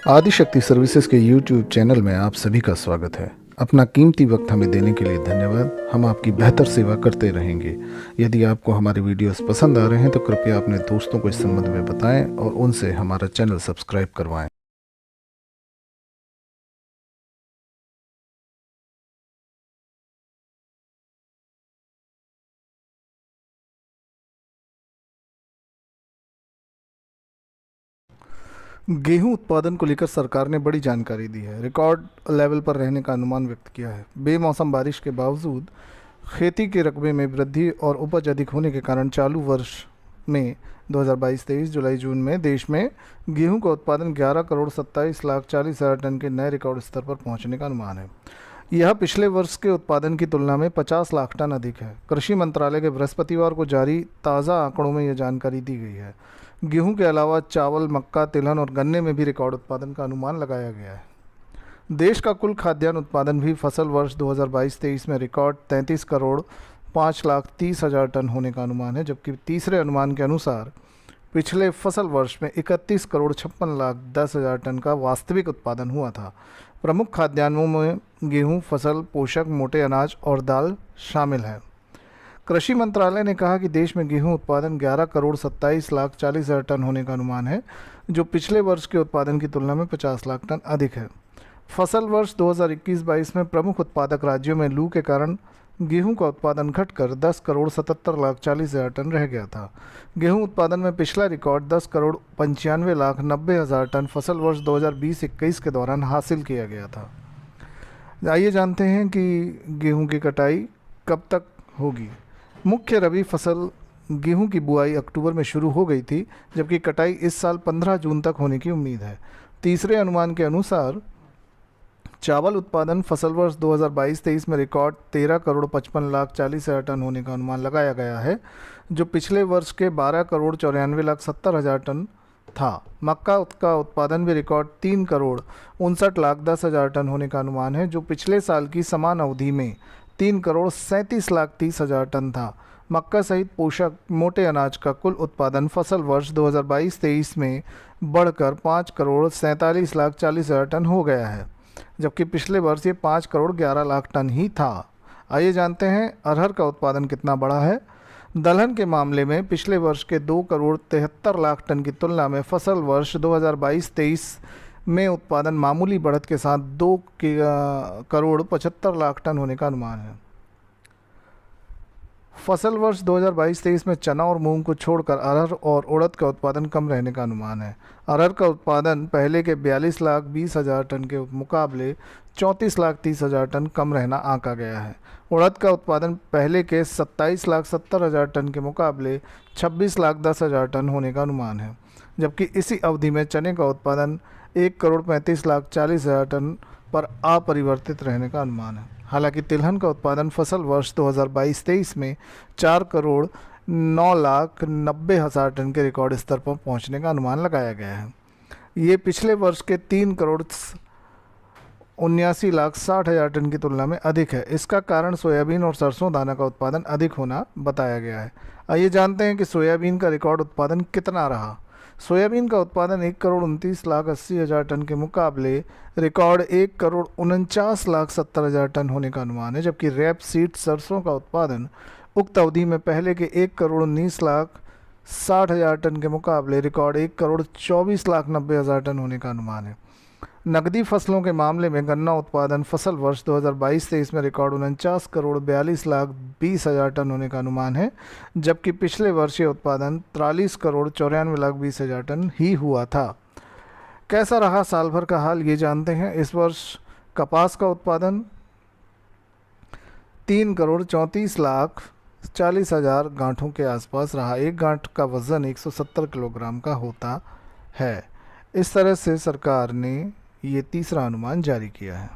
Adishakti services के YouTube channel में आप सभी का स्वागत है। अपना कीमती वक्त हमें देने के लिए धन्यवाद। हम आपकी बेहतर सेवा करते रहेंगे। यदि आपको हमारे वीडियोस पसंद आ रहे हैं तो कृपया अपने दोस्तों को इस संबंध में बताएं और उनसे हमारा चैनल सब्सक्राइब करवाएं। गेहूं उत्पादन को लेकर सरकार ने बड़ी जानकारी दी है। रिकॉर्ड लेवल पर रहने का अनुमान व्यक्त किया है। बेमौसम बारिश के बावजूद खेती के रकबे में वृद्धि और उपज अधिक होने के कारण चालू वर्ष में 2022-23 जुलाई-जून में देश में गेहूं का उत्पादन 11,27,40,000 टन के नए रिकॉर्ड स्तर पर पहुंचने का अनुमान है। यह पिछले वर्ष के उत्पादन की तुलना में 50 लाख टन अधिक है। कृषि मंत्रालय के बृहस्पतिवार को जारी ताज़ा आंकड़ों में यह जानकारी दी गई है। गेहूं के अलावा चावल, मक्का, तिलहन और गन्ने में भी रिकॉर्ड उत्पादन का अनुमान लगाया गया है। देश का कुल खाद्यान्न उत्पादन भी फसल वर्ष 2022-23 में रिकॉर्ड 33,05,30,000 टन होने का अनुमान है, जबकि तीसरे अनुमान के अनुसार पिछले फसल वर्ष में 31,56,10,000 टन का वास्तविक उत्पादन हुआ था। प्रमुख खाद्यान्नों में गेहूं, फसल, पोषक, मोटे अनाज और दाल शामिल है। कृषि मंत्रालय ने कहा कि देश में गेहूं उत्पादन 11,27,40,000 टन होने का अनुमान है, जो पिछले वर्ष के उत्पादन की तुलना में 50 लाख टन अधिक है। फसल वर्ष 2021-22 में प्रमुख उत्पादक राज्यों में लू के कारण गेहूं का उत्पादन घटकर 10,77,40,000 टन रह गया था। गेहूं उत्पादन में पिछला रिकॉर्ड 10,95,90,000 टन फसल वर्ष 2020-21 के दौरान हासिल किया गया था। आइए जानते हैं कि गेहूं की कटाई कब तक होगी। मुख्य रबी फसल गेहूं की बुआई अक्टूबर में शुरू हो गई थी, जबकि कटाई इस साल 15 जून तक होने की उम्मीद है। तीसरे अनुमान के अनुसार चावल उत्पादन फसल वर्ष 2022-23 में रिकॉर्ड 13,55,40,000 टन होने का अनुमान लगाया गया है, जो पिछले वर्ष के 12,94,70,000 टन था। मक्का का उत्पादन भी रिकॉर्ड 3,59,10,000 टन होने का अनुमान है, जो पिछले साल की समान अवधि में 3,37,30,000 टन था। मक्का सहित पोषक मोटे अनाज का कुल उत्पादन फसल वर्ष 2022-23 में बढ़कर 5,47,40,000 टन हो गया है, जबकि पिछले वर्ष ये 5,11,00,000 टन ही था। आइए जानते हैं अरहर का उत्पादन कितना बढ़ा है। दलहन के मामले में पिछले वर्ष के 2,73,00,000 टन की तुलना में फसल वर्ष 2022-23 में उत्पादन मामूली बढ़त के साथ 2,75,00,000 टन होने का अनुमान है। फसल वर्ष 2022-23 में चना और मूंग को छोड़कर अरहर और उड़द का उत्पादन कम रहने का अनुमान है। अरहर का उत्पादन पहले के 42,20,000 टन के मुकाबले 34,30,000 टन कम रहना आंका गया है। उड़द का उत्पादन पहले के 27,70,000 टन के मुकाबले 26,10,000 टन होने का अनुमान है, जबकि इसी अवधि में चने का उत्पादन 1,35,40,000 टन पर अपरिवर्तित रहने का अनुमान है। हालांकि तिलहन का उत्पादन फसल वर्ष 2022-23 में 4,09,90,000 टन के रिकॉर्ड स्तर पर पहुंचने का अनुमान लगाया गया है। ये पिछले वर्ष के 3,79,60,000 टन की तुलना में अधिक है। इसका कारण सोयाबीन और सरसों दाना का उत्पादन अधिक होना बताया गया है। आइए जानते हैं कि सोयाबीन का रिकॉर्ड उत्पादन कितना रहा। सोयाबीन का उत्पादन 1,29,80,000 टन के मुकाबले रिकॉर्ड 1,49,70,000 टन होने का अनुमान है, जबकि रैप सीड सरसों का उत्पादन उक्त अवधि में पहले के 1,19,60,000 टन के मुकाबले रिकॉर्ड 1,24,90,000 टन होने का अनुमान है। नकदी फसलों के मामले में गन्ना उत्पादन फसल वर्ष 2022-23 में रिकॉर्ड 49,42,20,000 टन होने का अनुमान है, जबकि पिछले वर्ष ये उत्पादन 43,94,20,000 टन ही हुआ था। कैसा रहा साल भर का हाल, ये जानते हैं। इस वर्ष कपास का उत्पादन 3,34,40,000 गांठों के आसपास रहा। एक गांठ का वज़न 170 किलोग्राम का होता है। इस तरह से सरकार ने ये तीसरा अनुमान जारी किया है।